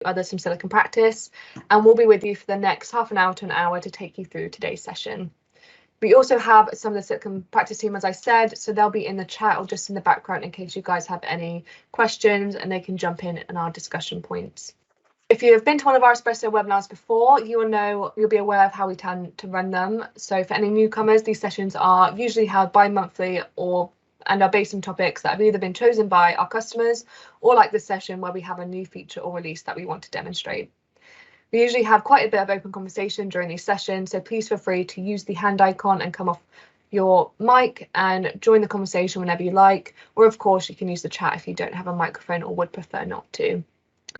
others from Silicon Practice, and we'll be with you for the next half an hour to an hour to take you through today's session. We also have some of the Silicon Practice team, as I said, so they'll be in the chat or just in the background in case you guys have any questions, and they can jump in our discussion points. If you have been to one of our Espresso webinars before, you'll be aware of how we tend to run them. So for any newcomers, these sessions are usually held bi-monthly and are based on topics that have either been chosen by our customers or like this session where we have a new feature or release that we want to demonstrate. We usually have quite a bit of open conversation during these sessions, so please feel free to use the hand icon and come off your mic and join the conversation whenever you like, or of course you can use the chat if you don't have a microphone or would prefer not to.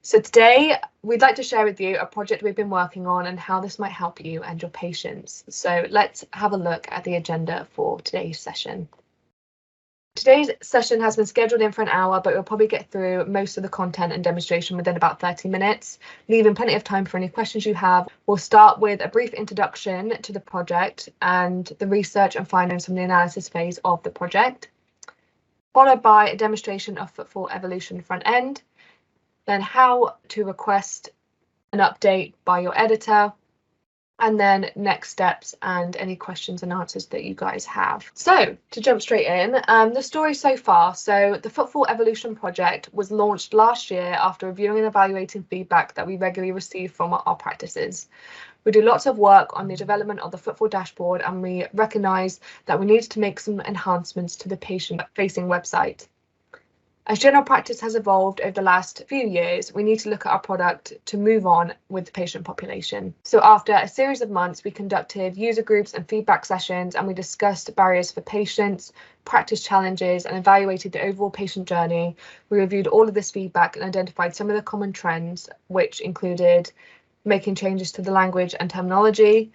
So today we'd like to share with you a project we've been working on and how this might help you and your patients. So let's have a look at the agenda for today's session. Today's session has been scheduled in for an hour, but we'll probably get through most of the content and demonstration within about 30 minutes, leaving plenty of time for any questions you have. We'll start with a brief introduction to the project and the research and findings from the analysis phase of the project, followed by a demonstration of FootFall Evolution front end, then how to request an update by your editor, and then next steps and any questions and answers that you guys have. So to jump straight in, the story so far. So the FootFall Evolution project was launched last year after reviewing and evaluating feedback that we regularly receive from our practices. We do lots of work on the development of the FootFall dashboard, and we recognise that we needed to make some enhancements to the patient-facing website. As general practice has evolved over the last few years, we need to look at our product to move on with the patient population. So after a series of months, we conducted user groups and feedback sessions, and we discussed barriers for patients, practice challenges, and evaluated the overall patient journey. We reviewed all of this feedback and identified some of the common trends, which included making changes to the language and terminology,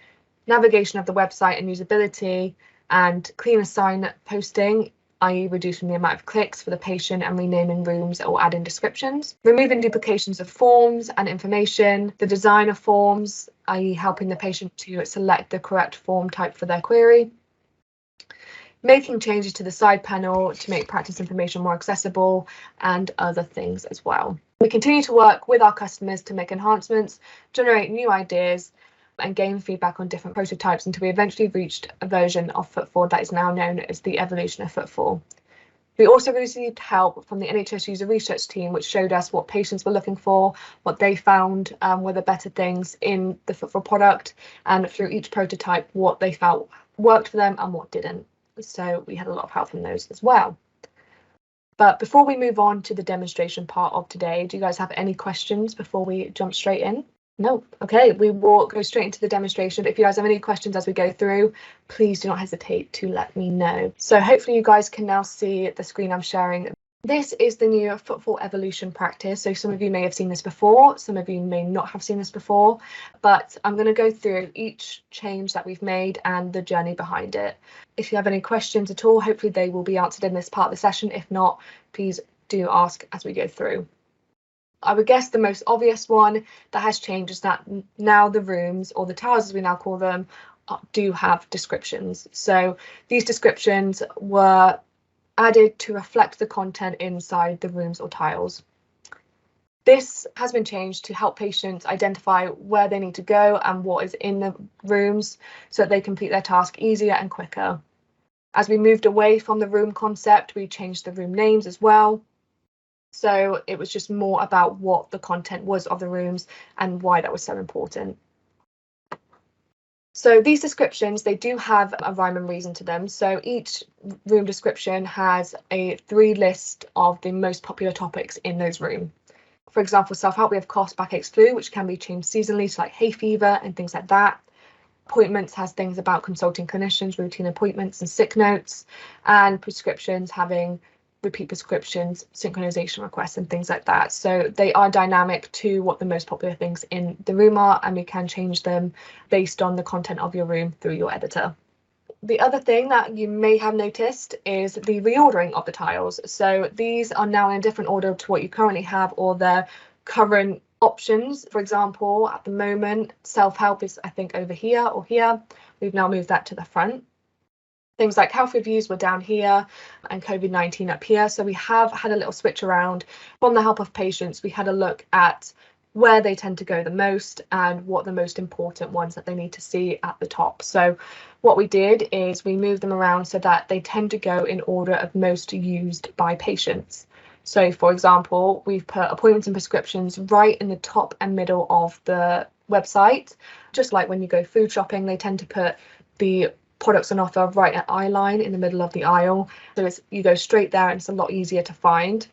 navigation of the website and usability, and cleaner sign posting, i.e. reducing the amount of clicks for the patient and renaming rooms or adding descriptions, removing duplications of forms and information, the design of forms, i.e. helping the patient to select the correct form type for their query, making changes to the side panel to make practice information more accessible, and other things as well. We continue to work with our customers to make enhancements, generate new ideas, and gain feedback on different prototypes until we eventually reached a version of FootFall that is now known as the Evolution of FootFall. We also received help from the NHS user research team, which showed us what patients were looking for, what they found were the better things in the FootFall product, and through each prototype, what they felt worked for them and what didn't. So we had a lot of help from those as well. But before we move on to the demonstration part of today, do you guys have any questions before we jump straight in? No. Okay, we will go straight into the demonstration. If you guys have any questions as we go through, please do not hesitate to let me know. So hopefully you guys can now see the screen I'm sharing. This is the new FootFall Evolution practice. So some of you may have seen this before, some of you may not have seen this before, but I'm going to go through each change that we've made and the journey behind it. If you have any questions at all, hopefully they will be answered in this part of the session. If not, please do ask as we go through. I would guess the most obvious one that has changed is that now the rooms, or the towers as we now call them, do have descriptions. So these descriptions were added to reflect the content inside the rooms or tiles. This has been changed to help patients identify where they need to go and what is in the rooms so that they complete their task easier and quicker. As we moved away from the room concept, we changed the room names as well. So it was just more about what the content was of the rooms and why that was so important. So these descriptions, they do have a rhyme and reason to them. So each room description has a 3 list of the most popular topics in those rooms. For example, self-help, we have cough, backaches, flu, which can be changed seasonally to like hay fever and things like that. Appointments has things about consulting clinicians, routine appointments and sick notes, and prescriptions having repeat prescriptions, synchronization requests and things like that. So they are dynamic to what the most popular things in the room are, and we can change them based on the content of your room through your editor. The other thing that you may have noticed is the reordering of the tiles. So these are now in a different order to what you currently have or their current options. For example, at the moment, self-help is I think over here or here. We've now moved that to the front. Things like health reviews were down here and COVID-19 up here. So we have had a little switch around. From the help of patients, we had a look at where they tend to go the most and what the most important ones that they need to see at the top. So what we did is we moved them around so that they tend to go in order of most used by patients. So for example, we've put appointments and prescriptions right in the top and middle of the website. Just like when you go food shopping, they tend to put the products on offer right at eye line in the middle of the aisle. So you go straight there and it's a lot easier to find.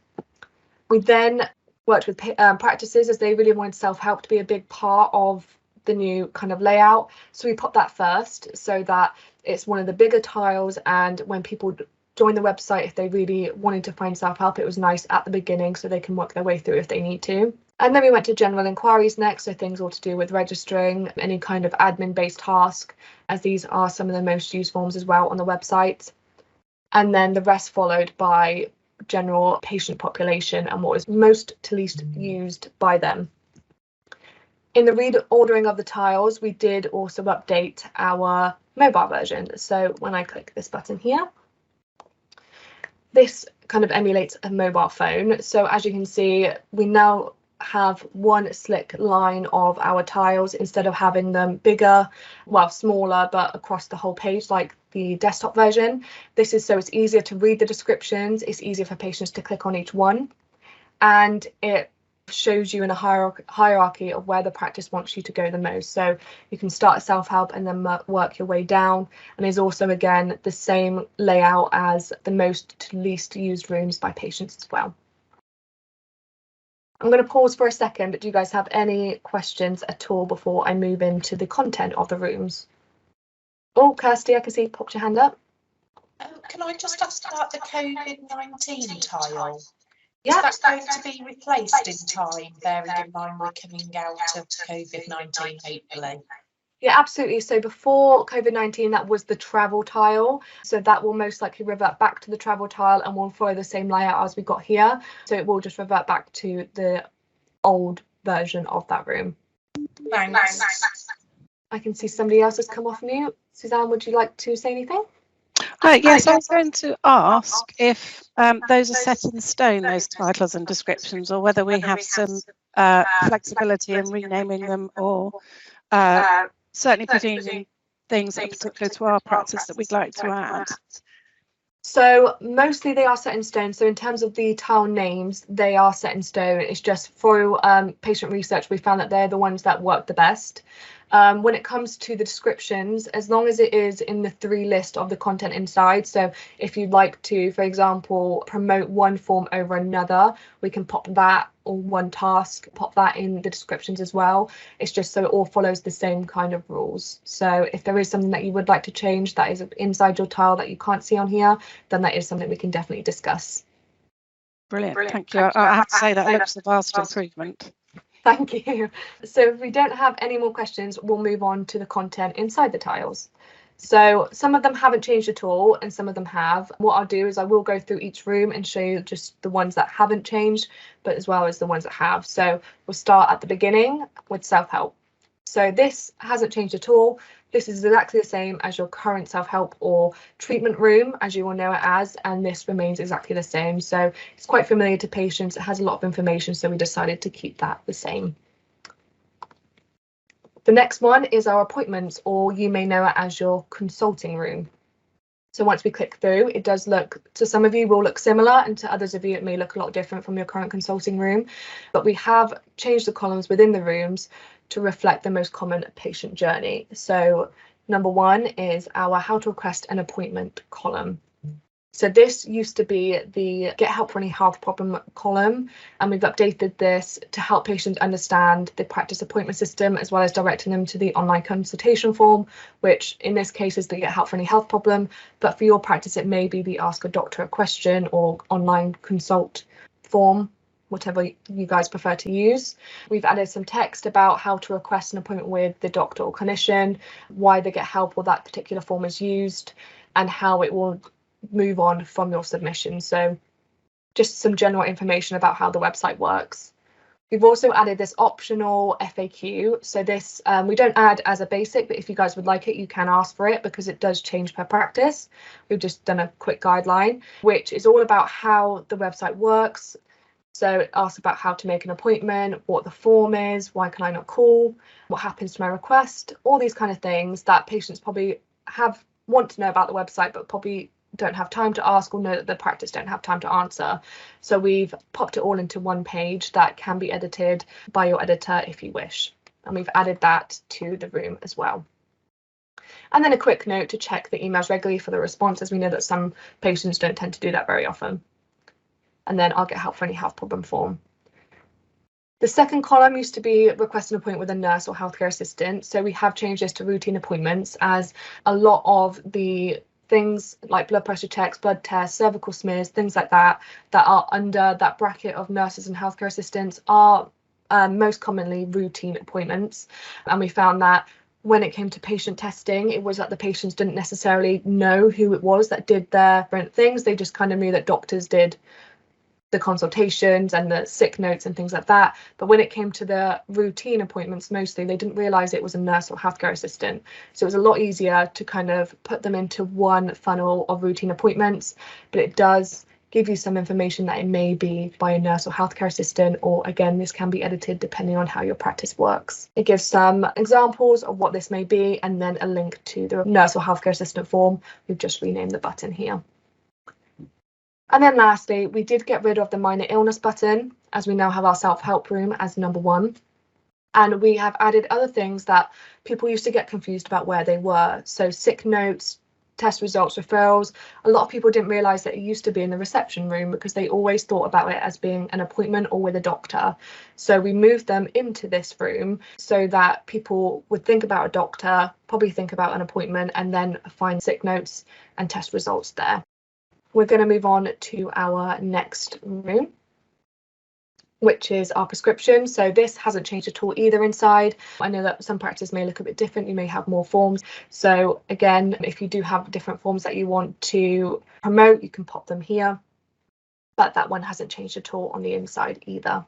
We then worked with practices as they really wanted self-help to be a big part of the new kind of layout. So we put that first so that it's one of the bigger tiles, and when people join the website, if they really wanted to find self-help, it was nice at the beginning so they can work their way through if they need to. And then we went to general inquiries next, so things all to do with registering, any kind of admin-based task, as these are some of the most used forms as well on the website. And then the rest followed by general patient population and what was most to least used by them. In the reordering of the tiles, we did also update our mobile version. So when I click this button here, this kind of emulates a mobile phone. So as you can see, we now have one slick line of our tiles instead of having them bigger, well, smaller, but across the whole page like the desktop version. This is so it's easier to read the descriptions, it's easier for patients to click on each one, and it shows you in a hierarchy of where the practice wants you to go the most. So you can start at self-help and then work your way down, and is also again the same layout as the most to least used rooms by patients as well. I'm going to pause for a second, but do you guys have any questions at all before I move into the content of the rooms? Oh, Kirsty, I can see you popped your hand up. Can I just ask about the COVID-19 tile? Yeah. Is that going to be replaced in time, bearing in mind we're coming out of COVID-19, hopefully? Yeah, absolutely. So before COVID-19, that was the travel tile. So that will most likely revert back to the travel tile and will follow the same layout as we got here. So it will just revert back to the old version of that room. Thanks. I can see somebody else has come off mute. Suzanne, would you like to say anything? Yes, I was going to ask if those are set in stone, those titles and descriptions, or whether we have some flexibility in renaming them, or certainly putting in things that are particular to our practice that we'd like to add. So mostly they are set in stone. So in terms of the tile names, they are set in stone. It's just through patient research, we found that they're the ones that work the best. When it comes to the descriptions, as long as it is in the 3 list of the content inside, so if you'd like to, for example, promote one form over another, we can pop that, or one task, pop that in the descriptions as well. It's just so it all follows the same kind of rules. So if there is something that you would like to change that is inside your tile that you can't see on here, then that is something we can definitely discuss. Brilliant, thank you. I have to say that looks a vast improvement. Thank you. So if we don't have any more questions, we'll move on to the content inside the tiles. So some of them haven't changed at all and some of them have. What I'll do is I will go through each room and show you just the ones that haven't changed, but as well as the ones that have. So we'll start at the beginning with self-help. So this hasn't changed at all. This is exactly the same as your current self-help or treatment room, as you will know it as, and this remains exactly the same. So it's quite familiar to patients. It has a lot of information, so we decided to keep that the same. The next one is our appointments, or you may know it as your consulting room. So once we click through, it does look, to some of you will look similar, and to others of you it may look a lot different from your current consulting room, but we have changed the columns within the rooms to reflect the most common patient journey. So number 1 is our how to request an appointment column. So this used to be the get help for any health problem column, and we've updated this to help patients understand the practice appointment system, as well as directing them to the online consultation form, which in this case is the get help for any health problem, but for your practice it may be the ask a doctor a question or online consult form, whatever you guys prefer to use. We've added some text about how to request an appointment with the doctor or clinician, why the get help or that particular form is used, and how it will move on from your submission. So just some general information about how the website works. We've also added this optional FAQ. So this we don't add as a basic, but if you guys would like it, you can ask for it because it does change per practice. We've just done a quick guideline, which is all about how the website works, So it asks about how to make an appointment, what the form is, why can I not call, what happens to my request, all these kind of things that patients probably want to know about the website, but probably don't have time to ask or know that the practice don't have time to answer. So we've popped it all into one page that can be edited by your editor if you wish. And we've added that to the room as well. And then a quick note to check the emails regularly for the response, as we know that some patients don't tend to do that very often. And then I'll get help for any health problem form. The second column used to be request an appointment with a nurse or healthcare assistant. So we have changed this to routine appointments, as a lot of the things like blood pressure checks, blood tests, cervical smears, things like that are under that bracket of nurses and healthcare assistants are most commonly routine appointments. And we found that when it came to patient testing, it was that the patients didn't necessarily know who it was that did their different things. They just kind of knew that doctors did the consultations and the sick notes and things like that. But when it came to the routine appointments, mostly they didn't realise it was a nurse or healthcare assistant. So it was a lot easier to kind of put them into one funnel of routine appointments, but it does give you some information that it may be by a nurse or healthcare assistant, or again, this can be edited depending on how your practice works. It gives some examples of what this may be, and then a link to the nurse or healthcare assistant form. We've just renamed the button here. And then lastly, we did get rid of the minor illness button, as we now have our self-help room as number 1. And we have added other things that people used to get confused about where they were. So sick notes, test results, referrals. A lot of people didn't realise that it used to be in the reception room because they always thought about it as being an appointment or with a doctor. So we moved them into this room so that people would think about a doctor, probably think about an appointment, and then find sick notes and test results there. We're going to move on to our next room, which is our prescription. So this hasn't changed at all either inside. I know that some practices may look a bit different. You may have more forms. So again, if you do have different forms that you want to promote, you can pop them here. But that one hasn't changed at all on the inside either.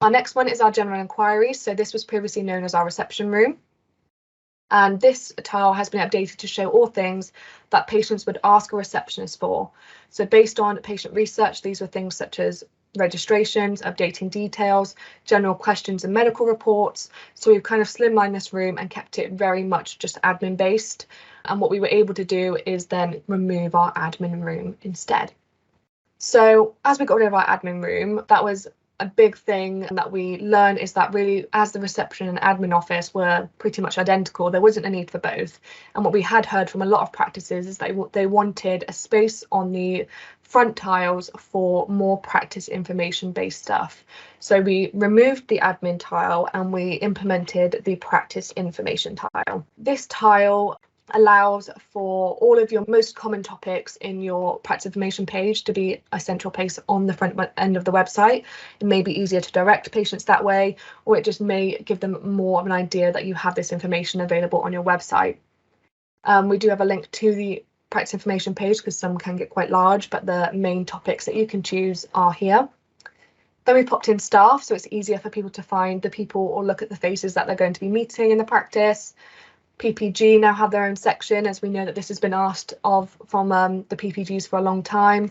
Our next one is our general inquiries. So this was previously known as our reception room. And this tile has been updated to show all things that patients would ask a receptionist for. So based on patient research, these were things such as registrations, updating details, general questions and medical reports. So we've kind of slimlined this room and kept it very much just admin based. And what we were able to do is then remove our admin room instead. So as we got rid of our admin room, that was a big thing that we learned, is that really, as the reception and admin office were pretty much identical, there wasn't a need for both. And what we had heard from a lot of practices is that they wanted a space on the front tiles for more practice information based stuff. So we removed the admin tile and we implemented the practice information tile. This tile allows for all of your most common topics in your practice information page to be a central place on the front end of the website. It may be easier to direct patients that way, or it just may give them more of an idea that you have this information available on your website. We do have a link to the practice information page because some can get quite large, but the main topics that you can choose are here. Then we popped in staff, so it's easier for people to find the people or look at the faces that they're going to be meeting in the practice. PPG now have their own section, as we know that this has been asked of from the PPGs for a long time.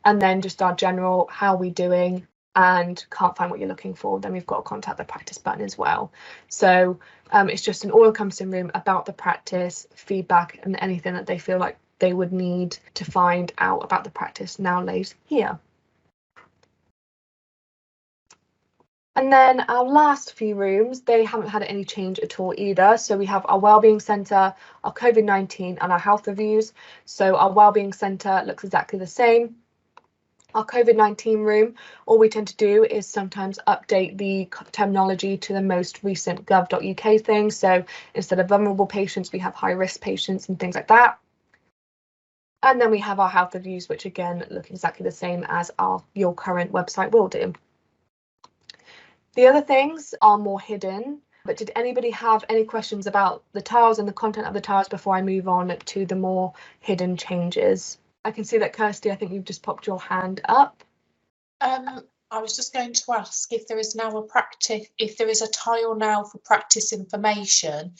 And then just our general, how are we doing, and can't find what you're looking for, then we've got a contact the practice button as well. So it's just an all-encompassing room about the practice, feedback, and anything that they feel like they would need to find out about the practice now lays here. And then our last few rooms, they haven't had any change at all either. So we have our Wellbeing Centre, our COVID-19 and our health reviews. So our Wellbeing Centre looks exactly the same. Our COVID-19 room, all we tend to do is sometimes update the terminology to the most recent gov.uk thing. So instead of vulnerable patients, we have high risk patients and things like that. And then we have our health reviews, which again look exactly the same as your current website will do. The other things are more hidden, but did anybody have any questions about the tiles and the content of the tiles before I move on to the more hidden changes? I can see that Kirsty, I think you've just popped your hand up. I was just going to ask if there is now if there is a tile now for practice information,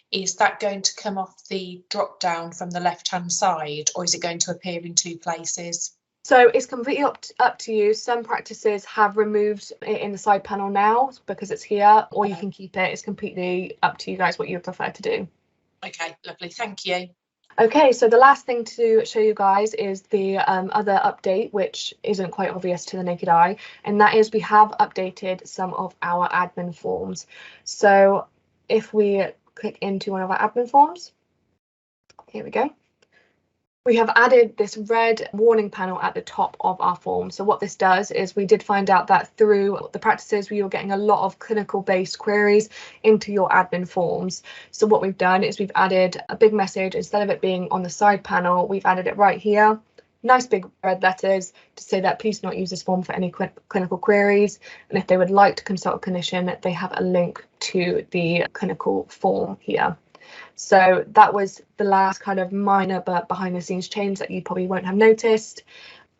is that going to come off the drop down from the left hand side, or is it going to appear in two places? So it's completely up to you. Some practices have removed it in the side panel now because it's here, or you can keep it. It's completely up to you guys what you prefer to do. Okay, lovely, thank you. Okay, so the last thing to show you guys is the other update, which isn't quite obvious to the naked eye, and that is we have updated some of our admin forms. So if we click into one of our admin forms, here we go. We have added this red warning panel at the top of our form. So what this does is we did find out that through the practices we were getting a lot of clinical based queries into your admin forms. So what we've done is we've added a big message. Instead of it being on the side panel, we've added it right here. Nice big red letters to say that please do not use this form for any clinical queries. And if they would like to consult a clinician, they have a link to the clinical form here. So that was the last kind of minor but behind the scenes change that you probably won't have noticed.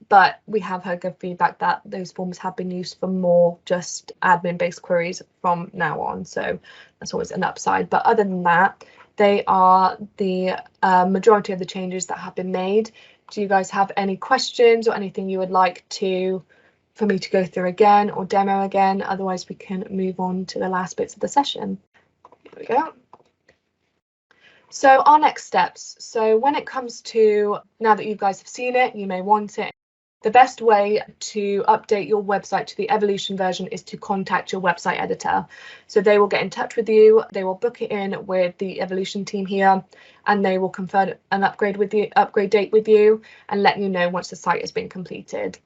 But we have heard good feedback that those forms have been used for more just admin based queries from now on. So that's always an upside. But other than that, they are the majority of the changes that have been made. Do you guys have any questions or anything you would like for me to go through again or demo again? Otherwise, we can move on to the last bits of the session. Here we go. So our next steps. So when it comes to, now that you guys have seen it, you may want it. The best way to update your website to the Evolution version is to contact your website editor. So they will get in touch with you, they will book it in with the Evolution team here, and they will confirm an upgrade date with you and let you know once the site has been completed.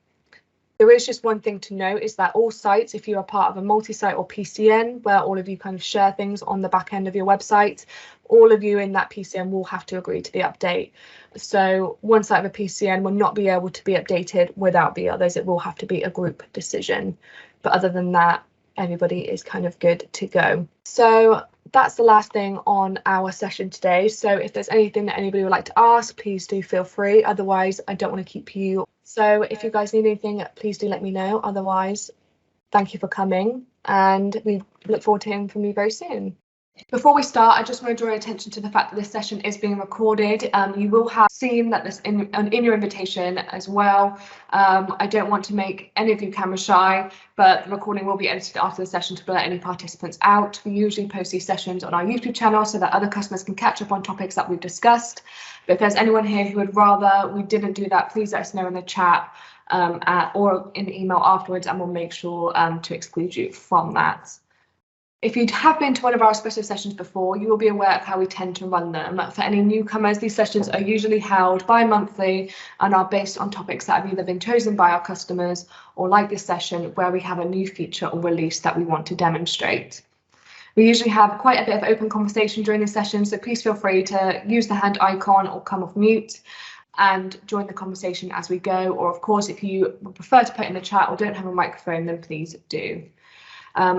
There is just one thing to note is that all sites, if you are part of a multi-site or PCN, where all of you kind of share things on the back end of your website, all of you in that PCN will have to agree to the update. So one site of a PCN will not be able to be updated without the others. It will have to be a group decision. But other than that, everybody is kind of good to go. So that's the last thing on our session today. So if there's anything that anybody would like to ask, please do feel free. Otherwise, I don't want to keep you. So if you guys need anything, please do let me know. Otherwise, thank you for coming and we look forward to hearing from you very soon. Before we start, I just want to draw your attention to the fact that this session is being recorded. You will have seen that this in your invitation as well. I don't want to make any of you camera shy, but the recording will be edited after the session to let any participants out. We usually post these sessions on our YouTube channel so that other customers can catch up on topics that we've discussed. But if there's anyone here who would rather we didn't do that, please let us know in the chat or in the email afterwards, and we'll make sure to exclude you from that. If you have been to one of our Espresso sessions before, you will be aware of how we tend to run them. For any newcomers, these sessions are usually held bi-monthly and are based on topics that have either been chosen by our customers or, like this session, where we have a new feature or release that we want to demonstrate. We usually have quite a bit of open conversation during the session, so please feel free to use the hand icon or come off mute and join the conversation as we go. Or, of course, if you would prefer to put in the chat or don't have a microphone, then please do.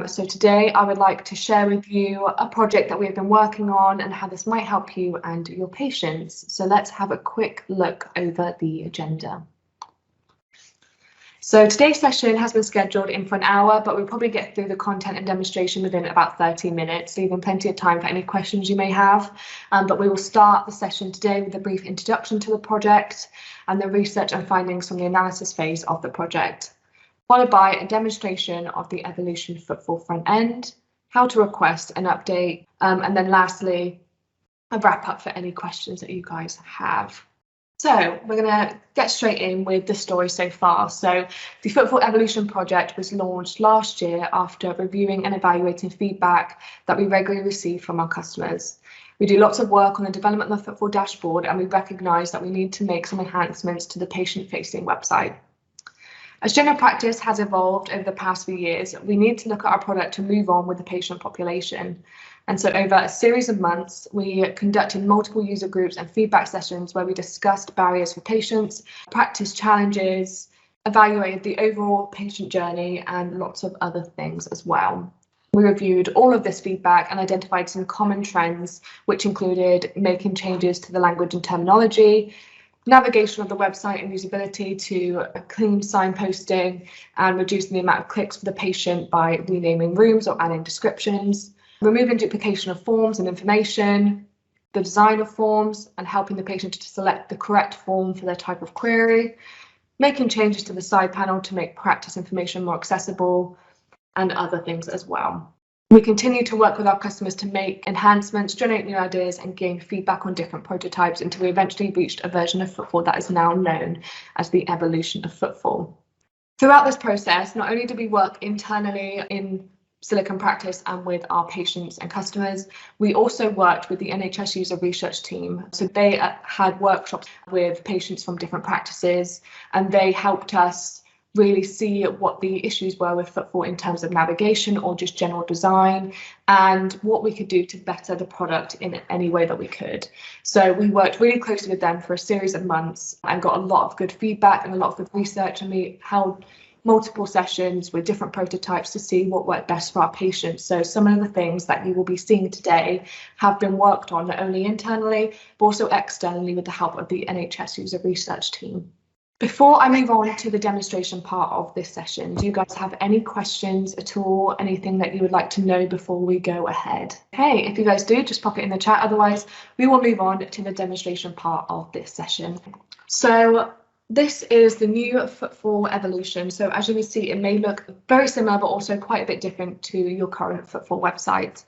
So today I would like to share with you a project that we've been working on and how this might help you and your patients. So let's have a quick look over the agenda. So today's session has been scheduled in for an hour, but we'll probably get through the content and demonstration within about 30 minutes, leaving plenty of time for any questions you may have. But we will start the session today with a brief introduction to the project and the research and findings from the analysis phase of the project, followed by a demonstration of the Evolution FootFall front end, how to request an update, and then lastly, a wrap up for any questions that you guys have. So we're going to get straight in with the story so far. So the FootFall Evolution project was launched last year after reviewing and evaluating feedback that we regularly receive from our customers. We do lots of work on the development of the FootFall dashboard, and we recognise that we need to make some enhancements to the patient-facing website. As general practice has evolved over the past few years, we need to look at our product to move on with the patient population. And so over a series of months, we conducted multiple user groups and feedback sessions where we discussed barriers for patients, practice challenges, evaluated the overall patient journey, and lots of other things as well. We reviewed all of this feedback and identified some common trends, which included making changes to the language and terminology, navigation of the website and usability to a clean signposting, and reducing the amount of clicks for the patient by renaming rooms or adding descriptions, removing duplication of forms and information, the design of forms and helping the patient to select the correct form for their type of query, making changes to the side panel to make practice information more accessible, and other things as well. We continue to work with our customers to make enhancements, generate new ideas, and gain feedback on different prototypes until we eventually reached a version of FootFall that is now known as the Evolution of FootFall. Throughout this process, not only did we work internally in Silicon practice and with our patients and customers, we also worked with the NHS user research team. So they had workshops with patients from different practices, and they helped us really see what the issues were with FootFall in terms of navigation or just general design, and what we could do to better the product in any way that we could. So we worked really closely with them for a series of months and got a lot of good feedback and a lot of good research, and we held multiple sessions with different prototypes to see what worked best for our patients. So some of the things that you will be seeing today have been worked on not only internally, but also externally with the help of the NHS user research team. Before I move on to the demonstration part of this session, do you guys have any questions at all? Anything that you would like to know before we go ahead? Hey, if you guys do, just pop it in the chat. Otherwise, we will move on to the demonstration part of this session. So this is the new FootFall Evolution. So as you can see, it may look very similar, but also quite a bit different to your current FootFall website.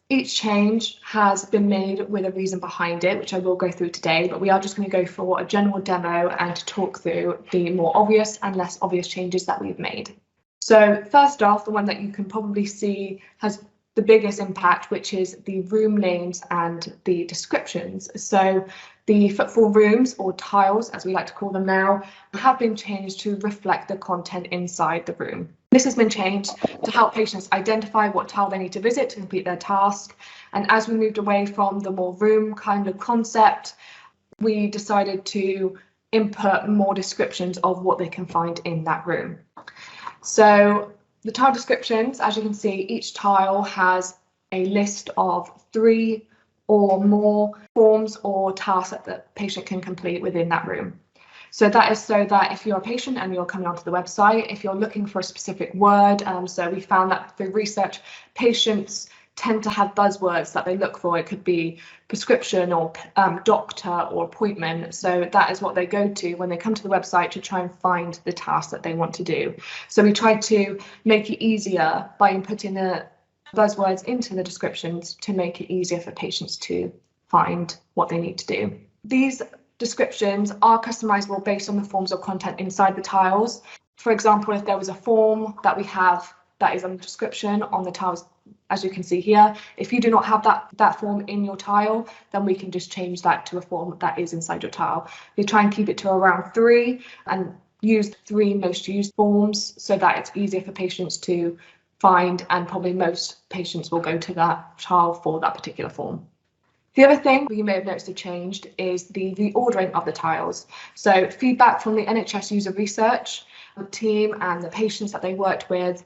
Each change has been made with a reason behind it, which I will go through today, but we are just going to go for a general demo and to talk through the more obvious and less obvious changes that we've made. So first off, the one that you can probably see has the biggest impact, which is the room names and the descriptions. So the FootFall rooms, or tiles as we like to call them now, have been changed to reflect the content inside the room. This has been changed to help patients identify what tile they need to visit to complete their task. And as we moved away from the more room kind of concept, we decided to input more descriptions of what they can find in that room. So the tile descriptions, as you can see, each tile has a list of 3 or more forms or tasks that the patient can complete within that room. So that is so that if you're a patient and you're coming onto the website, if you're looking for a specific word, so we found that through research, patients tend to have buzzwords that they look for. It could be prescription or doctor or appointment. So that is what they go to when they come to the website to try and find the task that they want to do. So we tried to make it easier by inputting the buzzwords into the descriptions to make it easier for patients to find what they need to do. These descriptions are customizable based on the forms or content inside the tiles. For example, if there was a form that we have that is on the description on the tiles, as you can see here, if you do not have that form in your tile, then we can just change that to a form that is inside your tile. We try and keep it to around 3 and use 3 most used forms so that it's easier for patients to find, and probably most patients will go to that tile for that particular form. The other thing you may have noticed have changed is the reordering of the tiles. So feedback from the NHS user research team and the patients that they worked with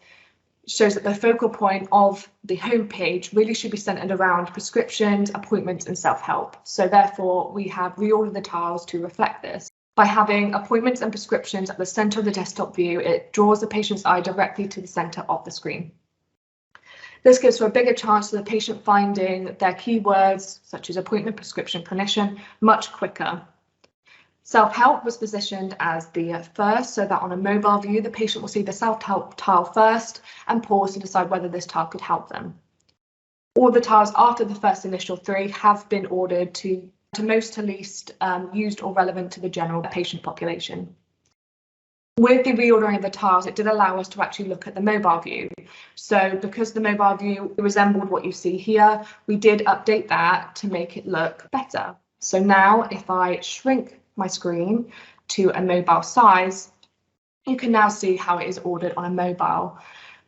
shows that the focal point of the homepage really should be centered around prescriptions, appointments, and self-help. So therefore, we have reordered the tiles to reflect this. By having appointments and prescriptions at the center of the desktop view, it draws the patient's eye directly to the center of the screen. This gives for a bigger chance of the patient finding their keywords, such as appointment, prescription, clinician, much quicker. Self-help was positioned as the first, so that on a mobile view, the patient will see the self-help tile first and pause to decide whether this tile could help them. All the tiles after the first initial 3 have been ordered to most to least used or relevant to the general patient population. With the reordering of the tiles, it did allow us to actually look at the mobile view. So because the mobile view resembled what you see here, we did update that to make it look better. So now if I shrink my screen to a mobile size, you can now see how it is ordered on a mobile.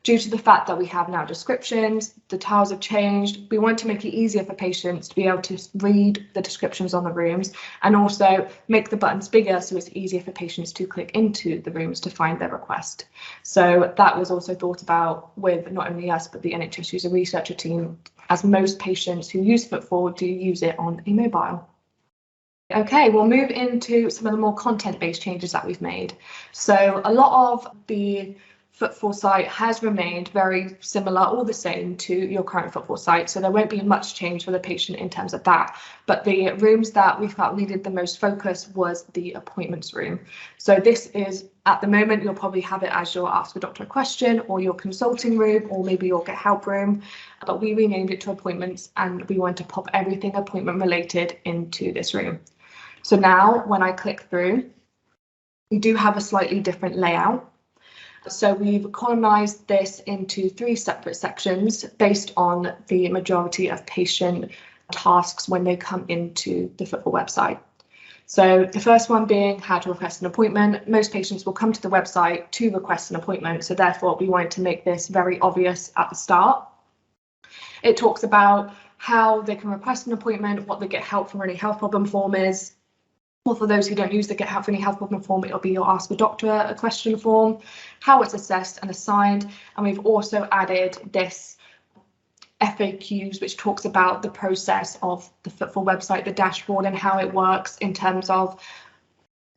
Due to the fact that we have now descriptions, the tiles have changed, we want to make it easier for patients to be able to read the descriptions on the rooms, and also make the buttons bigger so it's easier for patients to click into the rooms to find their request. So that was also thought about with not only us, but the NHS user researcher team, as most patients who use FootFall do use it on a mobile. Okay, we'll move into some of the more content-based changes that we've made. So a lot of the FootFall site has remained very similar or the same to your current FootFall site, so there won't be much change for the patient in terms of that. But the rooms that we felt needed the most focus was the appointments room. So this is, at the moment, you'll probably have it as your Ask a Doctor a Question or your consulting room, or maybe your Get Help room, but we renamed it to appointments, and we want to pop everything appointment related into this room. So now when I click through, we do have a slightly different layout. So we've columnized this into 3 separate sections based on the majority of patient tasks when they come into the FootFall website. So the first one being how to request an appointment. Most patients will come to the website to request an appointment, so therefore we wanted to make this very obvious at the start. It talks about how they can request an appointment, what the Get Help for Any Health Problem form is. Or for those who don't use the Get Help for Any Health Problem form, it'll be your Ask a Doctor a Question form, how it's assessed and assigned. And we've also added this FAQs, which talks about the process of the FootFall website, the dashboard, and how it works in terms of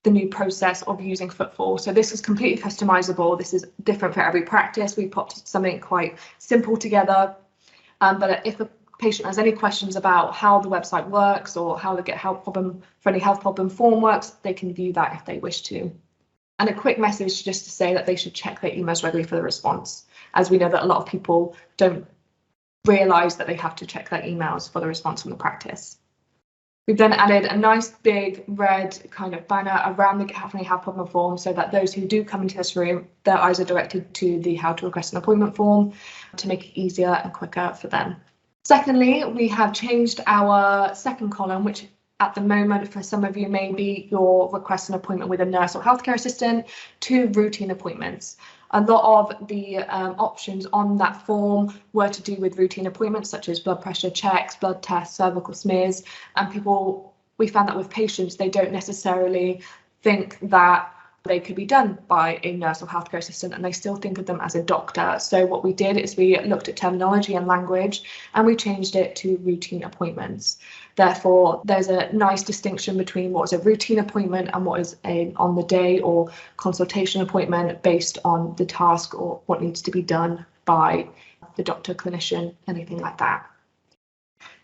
the new process of using FootFall. So this is completely customizable. This is different for every practice. We popped something quite simple together. But if a patient has any questions about how the website works or how the Get Help for Any Health Problem form works, they can view that if they wish to. And a quick message just to say that they should check their emails regularly for the response, as we know that a lot of people don't realise that they have to check their emails for the response from the practice. We've then added a nice big red kind of banner around the Get Help for Any Health Problem form, so that those who do come into this room, their eyes are directed to the How to Request an Appointment form to make it easier and quicker for them. Secondly, we have changed our second column, which at the moment for some of you may be your request an appointment with a nurse or healthcare assistant, to routine appointments. A lot of the options on that form were to do with routine appointments, such as blood pressure checks, blood tests, cervical smears, and we found that with patients, they don't necessarily think that they could be done by a nurse or healthcare assistant, and they still think of them as a doctor. So what we did is we looked at terminology and language, and we changed it to routine appointments. Therefore, there's a nice distinction between what is a routine appointment and what is a on the day or consultation appointment based on the task or what needs to be done by the doctor, clinician, anything like that.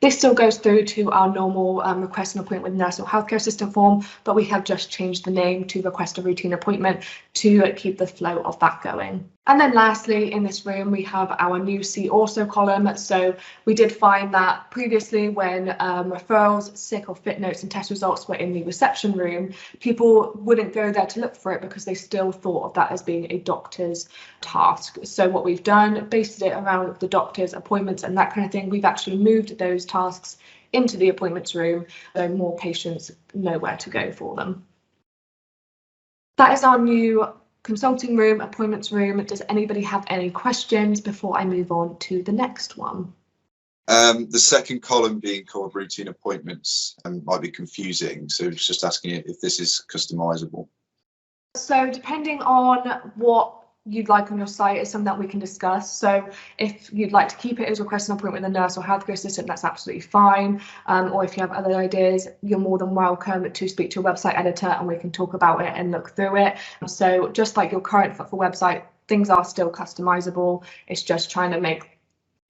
This still goes through to our normal request an appointment with nurse or healthcare assistant form, but we have just changed the name to request a routine appointment to keep the flow of that going. And then lastly, in this room, we have our new See Also column. So we did find that previously when referrals, sick or fit notes and test results were in the reception room, people wouldn't go there to look for it because they still thought of that as being a doctor's task. So what we've done, based it around the doctor's appointments and that kind of thing, we've actually moved those tasks into the appointments room so more patients know where to go for them. That is our new consulting room, appointments room. Does anybody have any questions before I move on to the next one? The second column being called routine appointments might be confusing, so it's just asking if this is customizable. So depending on what you'd like on your site is something that we can discuss. So if you'd like to keep it as request an appointment with a nurse or healthcare assistant, that's absolutely fine. Or if you have other ideas, you're more than welcome to speak to a website editor and we can talk about it and look through it. So just like your current FootFall website, things are still customizable. It's just trying to make,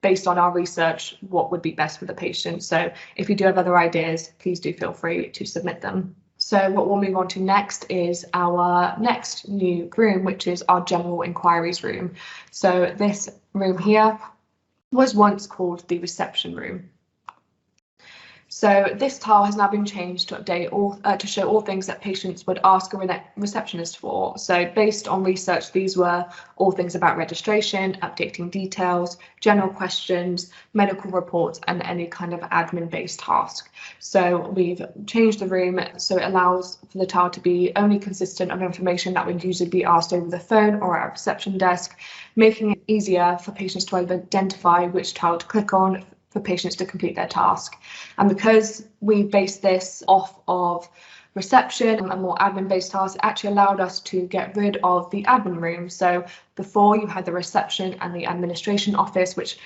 based on our research, what would be best for the patient. So if you do have other ideas, please do feel free to submit them. So what we'll move on to next is our next new room, which is our general inquiries room. So this room here was once called the reception room. So this tile has now been changed to update all to show all things that patients would ask a receptionist for. So based on research, these were all things about registration, updating details, general questions, medical reports, and any kind of admin-based task. So we've changed the room so it allows for the tile to be only consistent of information that would usually be asked over the phone or at a reception desk, making it easier for patients to identify which tile to click on for patients to complete their task. And because we based this off of reception and more admin-based tasks, it actually allowed us to get rid of the admin room. So before you had the reception and the administration office, which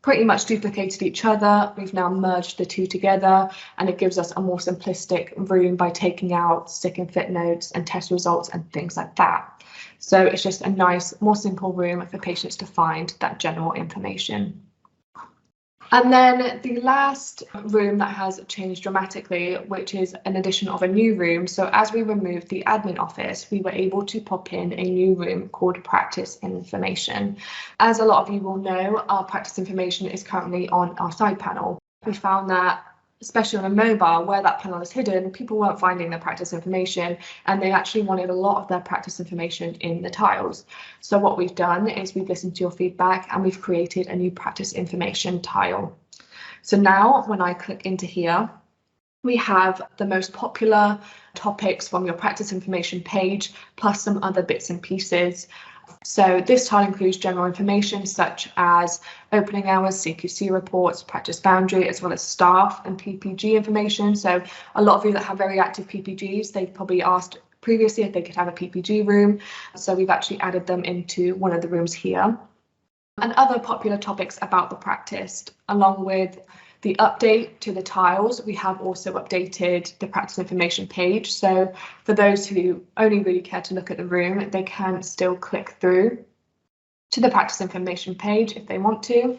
pretty much duplicated each other. We've now merged the two together, and it gives us a more simplistic room by taking out stick and fit notes and test results and things like that. So it's just a nice, more simple room for patients to find that general information. And then the last room that has changed dramatically, which is an addition of a new room. So as we removed the admin office, we were able to pop in a new room called practice information. As a lot of you will know, our practice information is currently on our side panel. We found that, especially on a mobile where that panel is hidden, people weren't finding their practice information, and they actually wanted a lot of their practice information in the tiles. So what we've done is we've listened to your feedback and we've created a new practice information tile. So now when I click into here, we have the most popular topics from your practice information page, plus some other bits and pieces. So this tile includes general information such as opening hours, CQC reports, practice boundary, as well as staff and PPG information. So a lot of you that have very active PPGs, they've probably asked previously if they could have a PPG room. So we've actually added them into one of the rooms here. And other popular topics about the practice, along with the update to the tiles, we have also updated the practice information page. So for those who only really care to look at the room, they can still click through to the practice information page if they want to.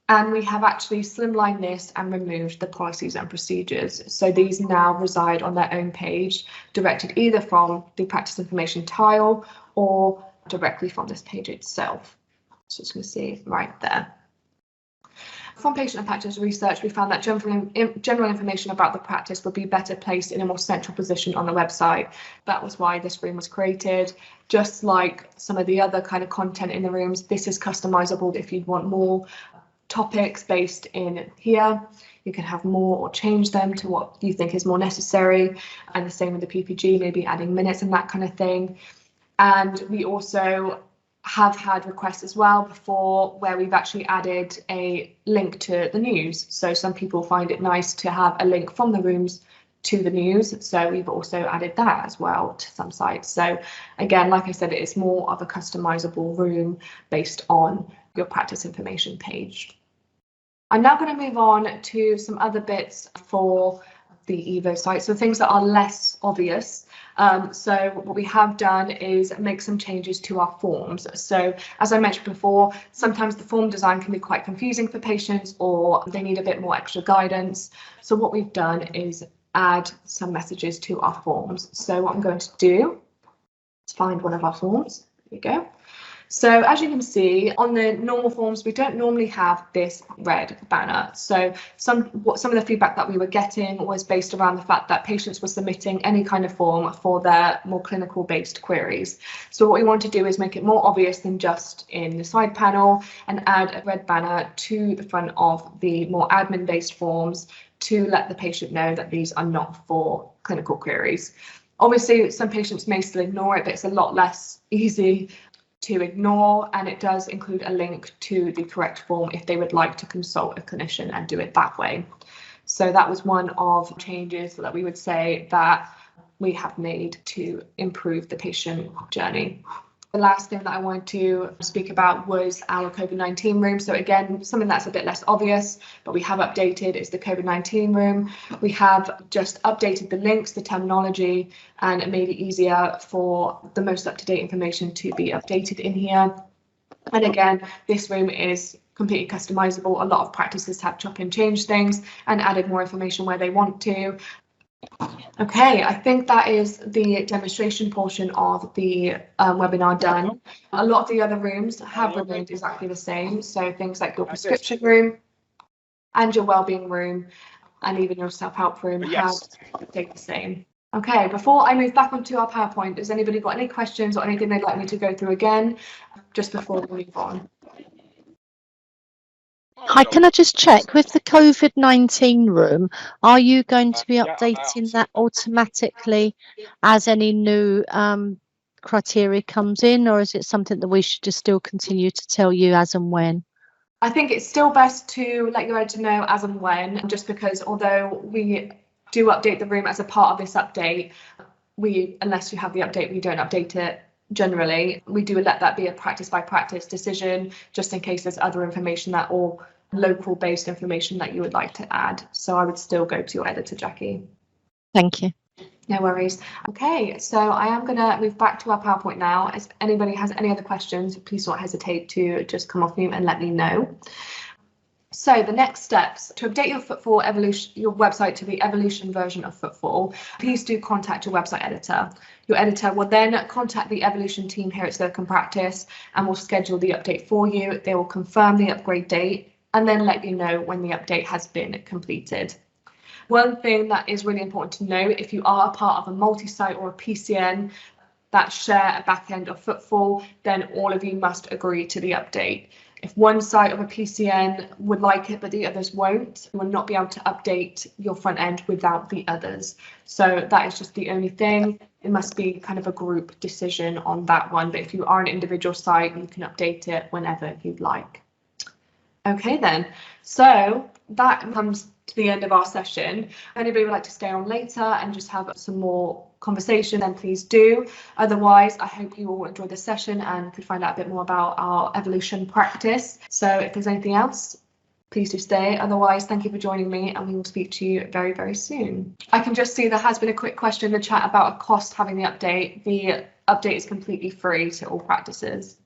And we have actually slimlined this and removed the policies and procedures. So these now reside on their own page, directed either from the practice information tile or directly from this page itself. So as you can see right there. From patient and practice research, we found that general information about the practice would be better placed in a more central position on the website. That was why this room was created. Just like some of the other kind of content in the rooms, this is customizable if you want more topics based in here. You can have more or change them to what you think is more necessary. And the same with the PPG, maybe adding minutes and that kind of thing. And we also have had requests as well before where we've actually added a link to the news. So some people find it nice to have a link from the rooms to the news. So we've also added that as well to some sites. So again, like I said, it's more of a customizable room based on your practice information page. I'm now going to move on to some other bits for the Evo site, so things that are less obvious. So what we have done is make some changes to our forms. So as I mentioned before, sometimes the form design can be quite confusing for patients or they need a bit more extra guidance. So what we've done is add some messages to our forms. So what I'm going to do is find one of our forms. There we go. So as you can see on the normal forms, we don't normally have this red banner. So some of the feedback that we were getting was based around the fact that patients were submitting any kind of form for their more clinical based queries. So what we want to do is make it more obvious than just in the side panel and add a red banner to the front of the more admin based forms to let the patient know that these are not for clinical queries. Obviously, some patients may still ignore it, but it's a lot less easy to ignore, and it does include a link to the correct form if they would like to consult a clinician and do it that way. So that was one of changes that we would say that we have made to improve the patient journey. The last thing that I wanted to speak about was our COVID-19 room. So again, something that's a bit less obvious, but we have updated is the COVID-19 room. We have just updated the links, the terminology, and it made it easier for the most up-to-date information to be updated in here. And again, this room is completely customizable. A lot of practices have chop and change things and added more information where they want to. Okay, I think that is the demonstration portion of the webinar done. A lot of the other rooms have remained exactly the same. So things like your prescription room and your wellbeing room and even your self-help room have stayed the same. Okay, before I move back onto our PowerPoint, has anybody got any questions or anything they'd like me to go through again just before we move on? Hi, can I just check with the COVID-19 room, are you going to be updating that automatically as any new criteria comes in, or is it something that we should just still continue to tell you as and when? I think it's still best to let your editor know as and when, just because although we do update the room as a part of this update, unless you have the update, we don't update it generally. We do let that be a practice by practice decision, just in case there's other information that or local based information that you would like to add. So I would still go to your editor, Jackie. Thank you. No worries. Okay, so I am going to move back to our PowerPoint now. If anybody has any other questions, please don't hesitate to just come off mute and let me know. So the next steps to update your FootFall Evolution, your website to the Evolution version of FootFall, please do contact your website editor. Your editor will then contact the Evolution team here at Circle Practice and will schedule the update for you. They will confirm the upgrade date and then let you know when the update has been completed. One thing that is really important to know, if you are a part of a multi-site or a PCN that share a backend of FootFall, then all of you must agree to the update. If one site of a PCN would like it, but the others won't, you will not be able to update your front end without the others. So that is just the only thing. It must be kind of a group decision on that one. But if you are an individual site, you can update it whenever you'd like. Okay, then. So that comes to the end of our session. If anybody would like to stay on later and just have some more conversation, then please do. Otherwise, I hope you all enjoyed this session and could find out a bit more about our evolution practice. So if there's anything else, please do stay. Otherwise, thank you for joining me and we will speak to you very, very soon. I can just see there has been a quick question in the chat about a cost having the update. The update is completely free to all practices.